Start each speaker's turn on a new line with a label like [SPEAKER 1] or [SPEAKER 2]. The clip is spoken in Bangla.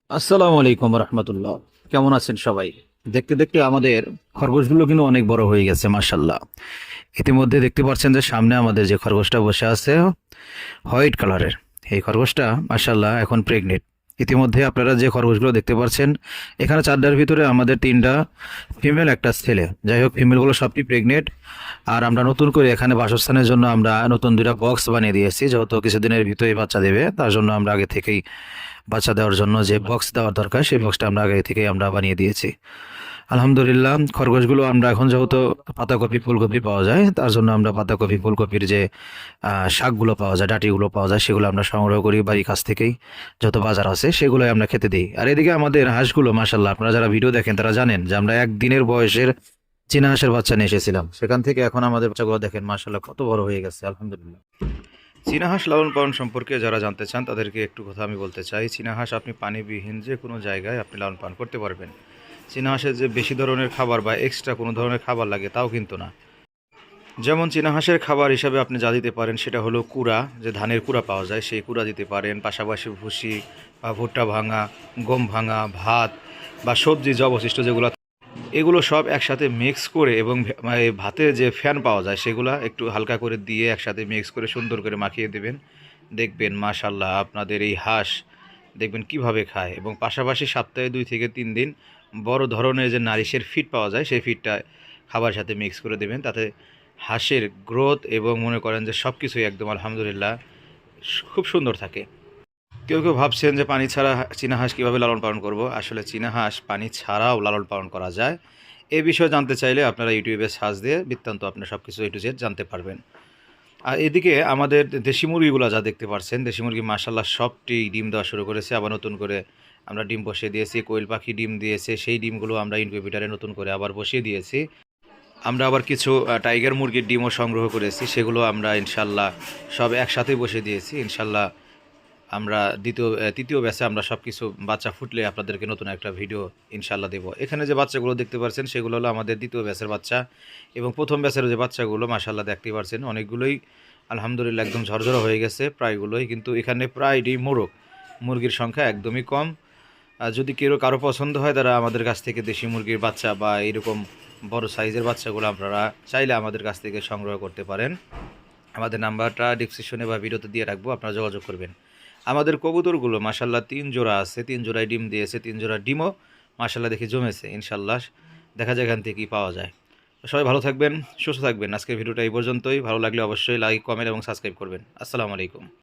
[SPEAKER 1] আসসালামু আলাইকুম রহমতুল্লাহ। কেমন আছেন সবাই? দেখতে দেখতে আমাদের খরগোশগুলো কিন্তু অনেক বড় হয়ে গেছে মাশাল্লাহ। ইতিমধ্যে দেখতে পাচ্ছেন যে সামনে আমাদের যে খরগোশটা বসে আছে হোয়াইট কালারের, এই খরগোশটা মাশাল্লাহ এখন প্রেগনেন্ট। ইতিমধ্যে আপনারা যে খরগোশগুলো দেখতে পাচ্ছেন, এখানে চারটার ভিতরে আমাদের তিনটা ফিমেল, একটা ছেলে। যাই হোক, ফিমেলগুলো সবটি প্রেগনেন্ট। আর আমরা নতুন করে এখানে বাসস্থানের জন্য আমরা নতুন দুইটা বক্স বানিয়ে দিয়েছি, যেহেতু কিছুদিনের ভিতরেই বাচ্চা দেবে, তার জন্য আমরা আগে থেকেই বাচ্চা দেওয়ার জন্য যে বক্স দেওয়ার দরকার সেই বক্সটা আমরা আগে থেকেই আমরা বানিয়ে দিয়েছি। আলহামদুলিল্লাহ, খরগোশগুলো আমরা এখন যেহেতু পাতাকপি ফুলকপি পাওয়া যায়, তার জন্য আমরা পাতাকপি ফুলকপির যে শাকগুলো পাওয়া যায়, ডাঁটিগুলো পাওয়া যায়, সেগুলো আমরা সংগ্রহ করি বাড়ির কাছ থেকেই। যত বাজার আছে সেগুলোই আমরা খেতে দিই। আর এদিকে আমাদের হাঁসগুলো মাশাল্লাহ, আপনারা যারা ভিডিও দেখেন তারা জানেন যে আমরা একদিনের বয়সের চীনা হাঁসের বাচ্চা নিয়ে এসেছিলাম। সেখান থেকে এখন আমাদের বাচ্চাগুলো দেখেন মাশাল্লাহ কত বড় হয়ে গেছে আলহামদুলিল্লাহ। চীনা হাঁস লালন পালন সম্পর্কে যারা জানতে চান তাদেরকে একটু কথা আমি বলতে চাই। চীনা হাঁস আপনি পানিবিহীন যে কোনো জায়গায় আপনি লালন পালন করতে পারবেন। চীনা হাঁসের যে বেশি ধরনের খাবার বা এক্সট্রা কোনো ধরনের খাবার লাগে তাও কিন্তু না। যেমন চীনা হাঁসের খাবার হিসাবে আপনি যা দিতে পারেন সেটা হলো কুড়া, যে ধানের কুড়া পাওয়া যায় সেই কুড়া দিতে পারেন, পাশাপাশি ভুসি বা ভুট্টা ভাঙা, গম ভাঙা, ভাত বা সবজি যে অবশিষ্ট যেগুলো, এগুলো সব একসাথে মিক্স করে এবং ভাতে যে ফ্যান পাওয়া যায় সেগুলো একটু হালকা করে দিয়ে একসাথে মিক্স করে সুন্দর করে মাখিয়ে দেবেন। দেখবেন মাশাল্লাহ আপনাদের এই হাঁস দেখবেন কিভাবে খায়। এবং পাশাপাশি সপ্তাহে 2 থেকে 3 দিন বড় ধরনের যে নারিশের ফিড পাওয়া যায় সেই ফিডটা খাবারের সাথে মিক্স করে দেবেন। তাতে হাঁসের গ্রোথ এবং মনে করেন যে সব কিছুই একদম আলহামদুলিল্লাহ খুব সুন্দর থাকে। কেউ কেউ ভাবছেন যে পানি ছাড়া চীনা হাঁস কীভাবে লালন পালন করব। আসলে চীনা হাঁস পানি ছাড়াও লালন পালন করা যায়। এ বিষয়ে জানতে চাইলে আপনারা ইউটিউবে সার্চ দিয়ে বৃত্তান্ত আপনারা সব কিছু A to Z জানতে পারবেন। আর এদিকে আমাদের দেশি মুরগিগুলো যা দেখতে পাচ্ছেন, দেশি মুরগি মাশাল্লাহ সবটি ডিম দেওয়া শুরু করেছে। আবার নতুন করে আমরা ডিম বসিয়ে দিয়েছি। কোয়েল পাখি ডিম দিয়েছে, সেই ডিমগুলো আমরা ইনকিউবেটরে নতুন করে আবার বসিয়ে দিয়েছি। আমরা আবার কিছু টাইগার মুরগির ডিমও সংগ্রহ করেছি, সেগুলো আমরা ইনশাল্লাহ সব একসাথেই বসিয়ে দিয়েছি। ইনশাল্লাহ আমরা তৃতীয় ব্যাচে আমরা সব কিছু বাচ্চা ফুটলে আপনাদেরকে নতুন একটা ভিডিও ইনশাল্লাহ দেবো। এখানে যে বাচ্চাগুলো দেখতে পাচ্ছেন সেগুলো হলো আমাদের দ্বিতীয় ব্যাচের বাচ্চা। এবং প্রথম ব্যাচের যে বাচ্চাগুলো মাশাল্লাহ দেখতে পাচ্ছেন অনেকগুলোই আলহামদুলিল্লাহ একদম ঝরঝরা হয়ে গেছে প্রায়গুলোই, কিন্তু এখানে প্রায়ই মোরগ, মুরগির সংখ্যা একদমই কম। আর যদি কারো পছন্দ হয় তারা আমাদের কাছ থেকে দেশি মুরগির বাচ্চা বা এরকম বড় সাইজের বাচ্চাগুলো আপনারা চাইলে আমাদের কাছ থেকে সংগ্রহ করতে পারেন। আমাদের নাম্বারটা ডিসক্রিপশনে বা ভিডিওতে দিয়ে রাখবো, আপনারা যোগাযোগ করবেন। আমাদের কবুতরগুলো মাশাল্লাহ 3 জোড়া আছে, 3 জোড়ায় ডিম দিয়েছে, 3 জোড়া ডিমও মাশাল্লাহ দেখে জমেছে। ইনশাল্লাহ দেখা যায় এখান থেকে কী পাওয়া যায়। তো সবাই ভালো থাকবেন, সুস্থ থাকবেন। আজকের ভিডিওটা এই পর্যন্তই। ভালো লাগলে অবশ্যই লাইক, কমেন্ট এবং সাবস্ক্রাইব করবেন। আসসালামু আলাইকুম।